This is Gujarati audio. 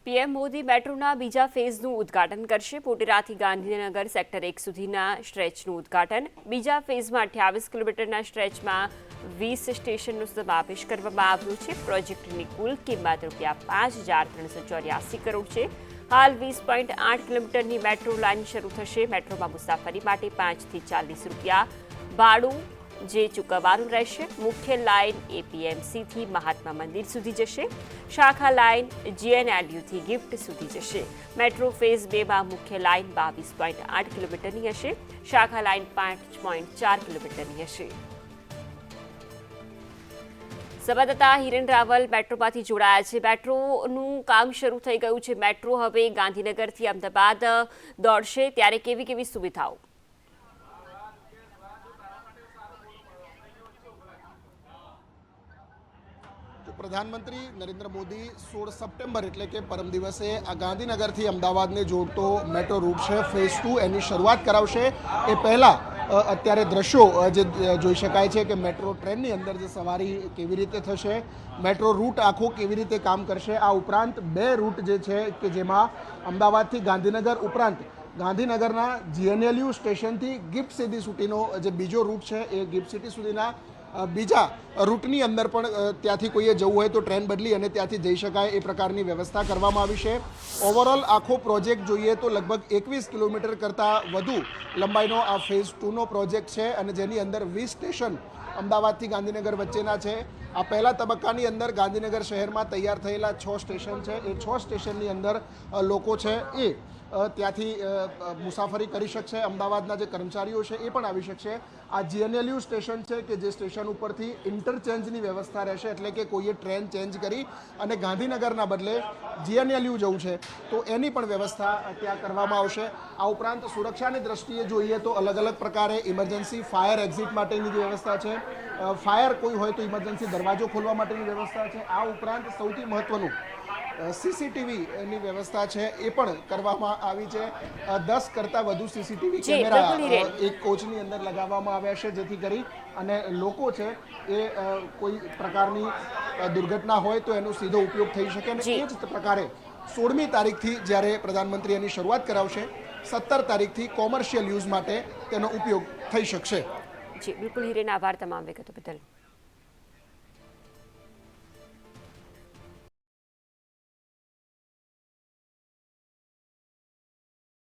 પીએમ મોદી મેટ્રોના બીજા ફેઝનું ઉદ્ઘાટન કરશે। પોટેરાથી ગાંધીનગર સેક્ટર 1 સુધીના સ્ટ્રેચનું ઉદ્ઘાટન। બીજા ફેઝમાં 28 કિલોમીટરના સ્ટ્રેચમાં 20 સ્ટેશનનો સમાવેશ કરવામાં આવ્યો છે। પ્રોજેક્ટની કુલ કિંમત ₹5,384 કરોડ છે। હાલ 20.8 કિલોમીટરની મેટ્રો લાઇન શરૂ થશે। મેટ્રોમાં મુસાફરી માટે 5 થી 40 રૂપિયા ભાડું જે ચૂકવવાનું રહેશે। મુખ્ય લાઇન એપીએમસી થી મહાત્મા મંદિર સુધી જશે। શાખા લાઇન જીએનએલયુથી ગિફ્ટ સુધી જશે। મેટ્રો ફેઝ 2માં મુખ્ય લાઇન 22.8 કિલોમીટરની હશે। શાખા લાઇન 5.4 કિલોમીટરની હશે। સંવાદદાતા હિરેન રાવલ મેટ્રોમાંથી જોડાયા છે। મેટ્રોનું કામ શરૂ થઈ ગયું છે। મેટ્રો હવે ગાંધીનગરથી અમદાવાદ દોડશે, ત્યારે કેવી કેવી સુવિધાઓ? પ્રધાનમંત્રી નરેન્દ્ર મોદી 16 સપ્ટેમ્બર એટલે કે પરમ દિવસે આ ગાંધીનગરથી અમદાવાદને જોડતો મેટ્રો રૂટ છે ફેઝ 2 એની શરૂઆત કરાવશે। એ પહેલાં અત્યારે દ્રશ્યો જે જોઈ શકાય છે કે મેટ્રો ટ્રેનની અંદર જે સવારી કેવી રીતે થશે, મેટ્રો રૂટ આખો કેવી રીતે કામ કરશે। આ ઉપરાંત 2 રૂટ જે છે કે જેમાં અમદાવાદથી ગાંધીનગર ઉપરાંત ગાંધીનગરના જીએનએલયુ સ્ટેશનથી ગિફ્ટ સિટી સુધીનો જે બીજો રૂટ છે એ ગિફ્ટ સિટી સુધીના બીજા રૂટની અંદર પણ ત્યાંથી કોઈએ જવું હોય તો ટ્રેન બદલી અને ત્યાંથી જઈ શકાય એ પ્રકારની વ્યવસ્થા કરવામાં આવી છે। ઓવરઓલ આખો પ્રોજેક્ટ જોઈએ તો લગભગ 21 કિલોમીટર કરતાં વધુ લંબાઈનો આ ફેઝ 2નો પ્રોજેક્ટ છે અને જેની અંદર 20 સ્ટેશન અમદાવાદથી ગાંધીનગર વચ્ચેના છે। આ પહેલા તબક્કાની અંદર ગાંધીનગર શહેરમાં તૈયાર થયેલા 6 સ્ટેશન છે। એ 6 સ્ટેશનની અંદર લોકો છે એ ત્યાંથી મુસાફરી કરી શકશે। અમદાવાદના જે કર્મચારીઓ છે એ પણ આવી શકશે। આ જીએનએલયુ સ્ટેશન છે કે જે સ્ટેશન ઉપરથી ઇન્ટરચેન્જની વ્યવસ્થા રહેશે, એટલે કે કોઈએ ટ્રેન ચેન્જ કરી અને ગાંધીનગરના બદલે જીએનએલયુ જવું છે તો એની પણ વ્યવસ્થા ત્યાં કરવામાં આવશે। આ ઉપરાંત સુરક્ષાની દ્રષ્ટિએ જોઈએ તો અલગ અલગ પ્રકારે ઇમરજન્સી ફાયર એક્ઝિટ માટેની જે વ્યવસ્થા છે, ફાયર કોઈ હોય તો ઇમરજન્સી દરવાજો ખોલવા માટેની વ્યવસ્થા છે। આ ઉપરાંત સૌથી મહત્ત્વનું સીસીટીવીની વ્યવસ્થા છે એ પણ કરવામાં આવી છે। 10 કરતાં વધુ સીસીટીવી કેમેરા એક કોચની અંદર લગાવવામાં આવ્યા છે, જેથી કરી અને લોકો છે એ કોઈ પ્રકારની દુર્ઘટના હોય તો એનો સીધો ઉપયોગ થઈ શકે। અને એ જ પ્રકારે 16મી તારીખથી જ્યારે પ્રધાનમંત્રી એની શરૂઆત કરાવશે, 17 તારીખથી કોમર્શિયલ યુઝ માટે તેનો ઉપયોગ થઈ શકશે। જી બિલકુલ હિરેન, આભાર તમામ વિગતો બદલ।